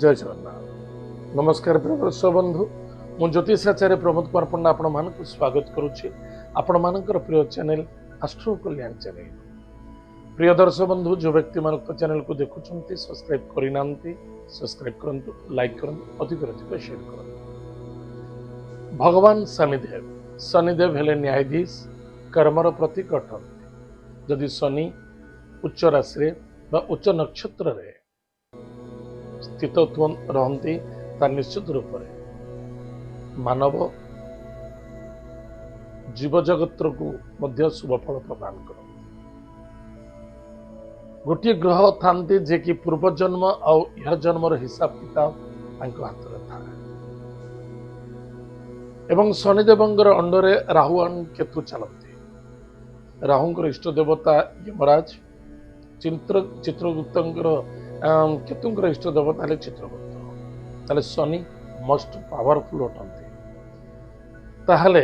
जय जगन्नाथ नमस्कार प्रिय दर्शक बंधु मु ज्योतिष आचार्य प्रमोद कुमार पंडा आपण मानक स्वागत करुच्ची आपण मानकर प्रिय चैनल एस्ट्रो कल्याण चैनल। प्रिय दर्शक बंधु जो व्यक्ति मान चैनल को देखुं सब्सक्राइब करना सब्सक्राइब करूँ लाइक करूँ अधिक अधिक शेयर करूँ। भगवान शनिदेव हेले न्यायाधीश कर्मर प्रतीक अटंती। जदि शनि उच्च राशि उच्च नक्षत्र रे स्थित रहती निश्चित रूप से मानव जीव जगत को शुभफल प्रदान कर। गोटे ग्रह था जे कि पूर्व जन्म आउ यह जन्मर हिसाब किताब हाथ में था एवं शनिदेवंगर अंडरे राहु और केतु चलती। राहुंकर इष्ट देवता यमराज, चित्रगुप्तर केतुंकर इष्ट देवता है चित्रगुप्त। ताले शनि मोस्ट पावरफुल अटंती। ताहले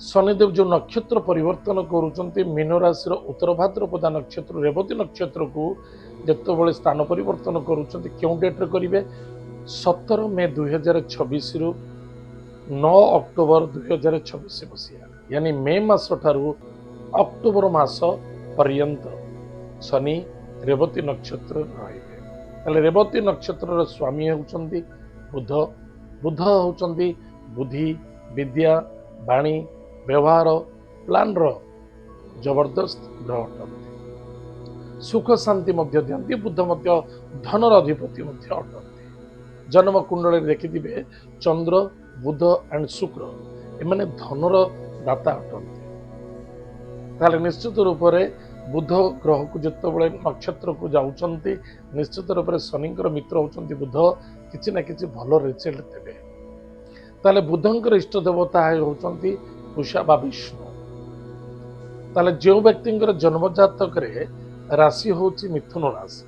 शनिदेव जो नक्षत्र परिवर्तन करुचंती मीन राशि उत्तर भाद्रपदा नक्षत्र रेवती नक्षत्र को जिते स्थान परिवर्तन करुचंती क्यों डेट रे करिवे 17 मे 2026 रु 9 अक्टोबर 2026 मसीहा यानी मे मास ठारू अक्टोबर मास पर्यंत शनि रेवती नक्षत्र रहिबे। रेवती नक्षत्र स्वामी होउचंती बुध। बुध होउचंती बुद्धि विद्या वाणी व्यवहार प्लान जबरदस्त ग्रह अटंती। सुख शांति मध्य दियंती। बुध मध्य धनर अधिपति मध्य अटंती। जन्म कुंडली देखिथिबे चंद्र बुध एंड शुक्र एमाने धनर दाता अटंती। ताले निश्चित रूप से बुध ग्रह को जिते नक्षत्र को जाउचंती निश्चित रूप से शनिकर मित्र होचंती बुध किछि ना किछि भल रिजल्ट देबे। ताले बुधंकर इष्ट देवता होचंती उषा बा विष्णु। ताले जो व्यक्तिंकर जन्म जातक रे राशि होची मिथुन राशि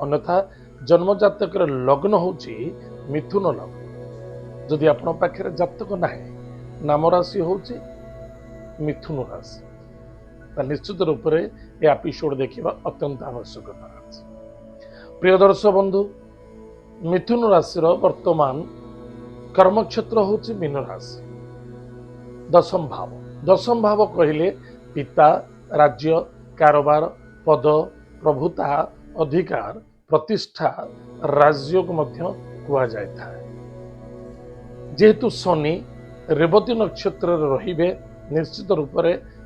अन्यथा जन्म जातक रे लग्न होची मिथुन लग्न। जदि आपण पाखरे जातक नाही नाम राशि होची मिथुन राशि निश्चित रूप से यह एपिसोड देखा अत्यंत आवश्यकता है। प्रिय दर्शक बंधु मिथुन राशि वर्तमान कर्मक्षेत्र होची मीन राशि। दशम भाव कहले पिता राज्य कारोबार पद प्रभुता अधिकार प्रतिष्ठा राजयोग मध्य कुआ जाय था। जेहेतु शनि रेवती नक्षत्र रहिबे निश्चित रूप से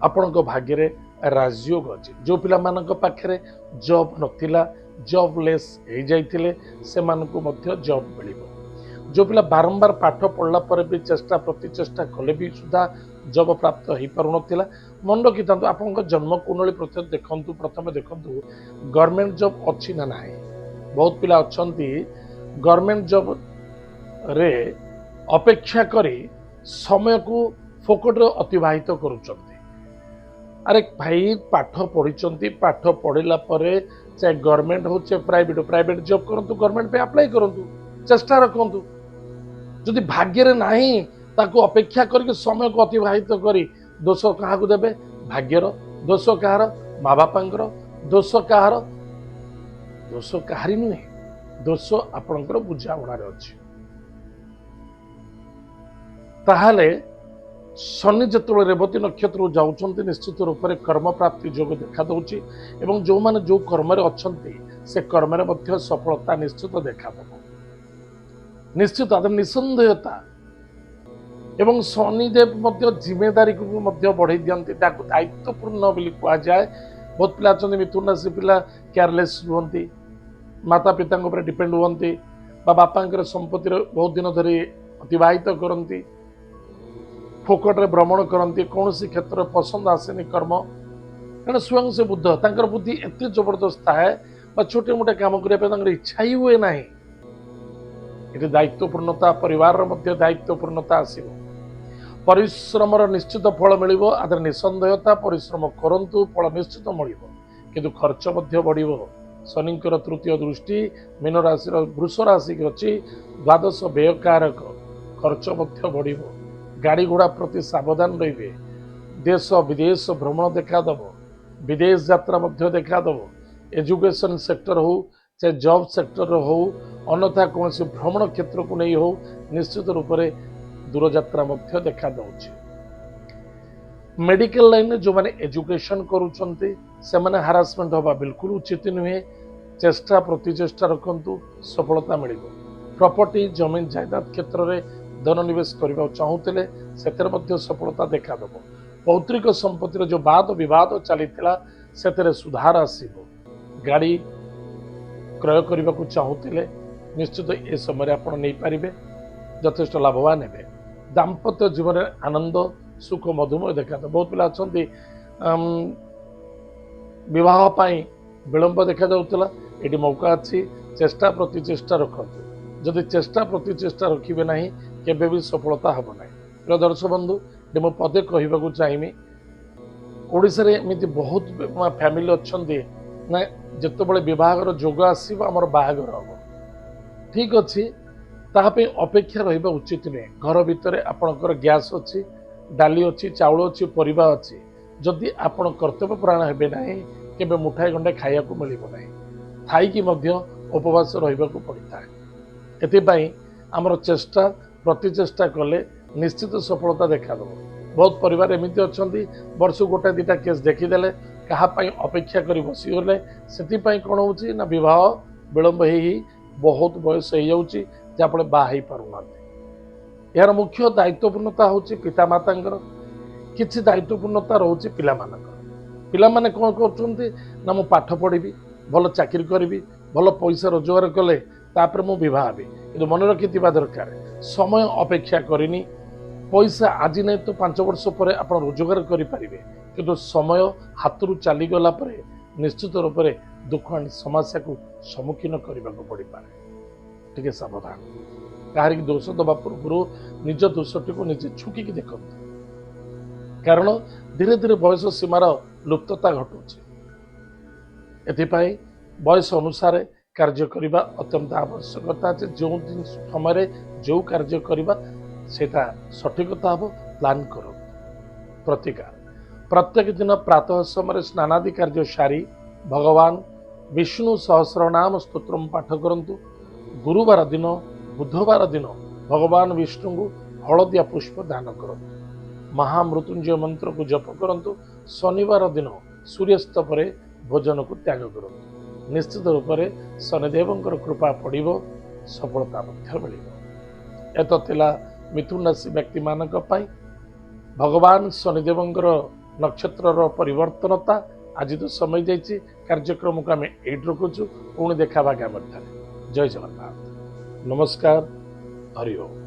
आपण भाग्य राजयोग अच्छे। जो पिला मानक पाखरे जॉब नथिला जॉबलेस हो जाइथिले सेमानकु मध्य जॉब मिलिबो। जो पिला बारंबार पाठ पढ़ला पर भी चेष्टा प्रतिचेष्टा कले भी सुधा जॉब प्राप्त हो पारु नथिला मन रखिथांतु आपनक जन्म कुंडली प्रथम देखंतु गवर्नमेंट जॉब अच्छी ना नाही। बहुत पिला अछंती गवर्नमेंट जॉब रे अपेक्षा करी समय को फोकट अतिवाहित करूचंती। अरे भाई पाठ पढ़ी पाठ पढ़ला चाहे गवर्नमेंट हो चाहे प्राइवेट जॉब करूँ गवर्नमेंट पे अप्लाई करूँ चेष्टा रखु। जदि भाग्य नहीं ताको अपेक्षा करके समय को अतिवाहित करी दोष क्या देवे भाग्यर दोष कहार माँ बापांकर दोष कहार दोष कहारी नुहे दोष आपणकर बुझामणार अच्छी। ताहले शनि जो रेवती नक्षत्र जाउछंती निश्चित रूप से कर्म प्राप्ति योग देखा दउची एवं जो माने जो कर्म रे अछंती से कर्म रे मध्य सफलता निश्चित देखा दबो निश्चित निसंदेहता। एवं शनिदेव मध्य जिम्मेदारी को मध्य बढ़ाई दियंती ताकु दायित्वपूर्ण बोली कहा जाए। बहुत पिला अछंती मिथुन राशि पिला केयरलेस रुहंती माता पिता ऊपर डिपेंड हुअंती बापांकर संपत्ति बहुत दिन धरी अतिवाहित करती फोकट रे भ्रमण करती कौन सी क्षेत्र पसंद आसेनी कर्म कारण स्वयं से बुद्ध तांकर बुद्धि एते जबरदस्त है छोटे मोटे काम करने इच्छा ही हुए ना। ये दायित्वपूर्णता परिवार मध्य दायित्वपूर्णता आसो परिश्रम निश्चित फल मिल आदर निसंदेहता परिश्रम करंतु फल निश्चित मिल किंतु खर्च मध्य बढ़ो। शनिकर तृतीय दृष्टि मीन राशि वृष राशि अच्छी द्वादश व्ययकारक खर्च मध्य बढ़ो। गाड़ी घोड़ा प्रति सावधान रहिबे। देश विदेश भ्रमण देखादब विदेश यात्रा मध्य देखादब एजुकेशन सेक्टर हो से जॉब सेक्टर हो अन्यथा कौन भ्रमण क्षेत्र को नहीं हो निश्चित रूप से दूरयात्रा देखा दौर मेडिकल लाइन जो मैंने एजुकेशन करुँचे से मैंने हारासमेंट हवा बिल्कुल उचित नुहे चेष्टा प्रतिचेष्टा रखु सफलता मिल प्रॉपर्टी जमीन जायदाद क्षेत्र में धन निवेश करने चाहूले से सफलता देखा देव पौतृक संपत्तिर जो वाद विवाद चली से सुधार आसब गाड़ी क्रय करने को चाहूले निश्चित ए समय आप नहीं पारे यथेष लाभवान हे दाम्पत्य जीवन में आनंद सुख मधुमय देखा बहुत पिला अच्छा बह विलंब देखा जाऊला ये मौका अच्छी चेष्टा प्रति चेष्टा रखु जदि चेष्टा प्रति चेष्टा रखिए ना केबे भी सफलता हम ना प्रिय दर्शक बंधु ये पदे कहवाक चाहिए ओडिशा रे एमती बहुत फैमिली अच्छा ना जिते बहागर जोग आसमर बाहागर हम ठीक अच्छे ताप अपेक्षा रहा उचित नुहे घर भितर आपणकर गैस अच्छी डाली अच्छी चाउल अच्छी परिवा अच्छी जदि आपण कर्तव्य प्राण हे ना केबे मुठाए गंडे खाया मिल ना थी उपवास रहा पड़ता है एपाई आमर चेष्टा प्रतिचेष्टा कले निश्चित सफलता देखा दब बहुत परिवार एमती अच्छा वर्ष गोटे दुटा केस देखीदे कहापाई अपेक्षा कर बसीगले से कौन हो विवाह विलंब ही बहुत बयस हो जाऊँगी जहाँफल बाहर पारना यार मुख्य दायित्वपूर्णता हूँ पितामाता किसी दायित्वपूर्णता रोचे पिलाने कौन कर मु पाठ पढ़ी भल चाकरी करी भल पैसा रोजगार कले तापर मु विवाह हेबी कि मन रखि दरकार समय अपेक्षा करनी पैसा आज नहीं तो 5 वर्ष पर आप रोजगार करें कि समय हाथ रू चलीगला निश्चित रूप से दुख समस्या को सम्मुखीन करने को पड़ पाए टे सावधान कहार दोष दबा पूर्व निज दोषटी को निजे छुकी देखते कारण धीरे धीरे बयस सीमार लुप्तता घटुची एथिपाई बयस अनुसार कार्य करने अत्यंत आवश्यकता है जो समय जो कार्य करवा सेटा सठिकता हम प्लान करो प्रतिकार प्रत्येक दिन प्रातः समय स्नानादि कार्य सारी भगवान विष्णु सहस्रनाम स्तोत्रम पाठ करंतु गुरुवार दिन बुधवार दिन भगवान विष्णु को हलदिया पुष्प दान करंतु महामृत्युंजय मंत्र को जप करंतु शनिवार दिन सूर्यास्त पर भोजन को त्याग करंतु निश्चित रूप से शनिदेवंकर कृपा पड़ो सफलता मिल एतला मिथुन राशि व्यक्ति मानक भगवान शनिदेवंकर नक्षत्र परिवर्तनता आज तो समय जाइए कार्यक्रम को आम ये रखुचु पुणी देखा आगामी जय जगन्नाथ नमस्कार हरि ओम।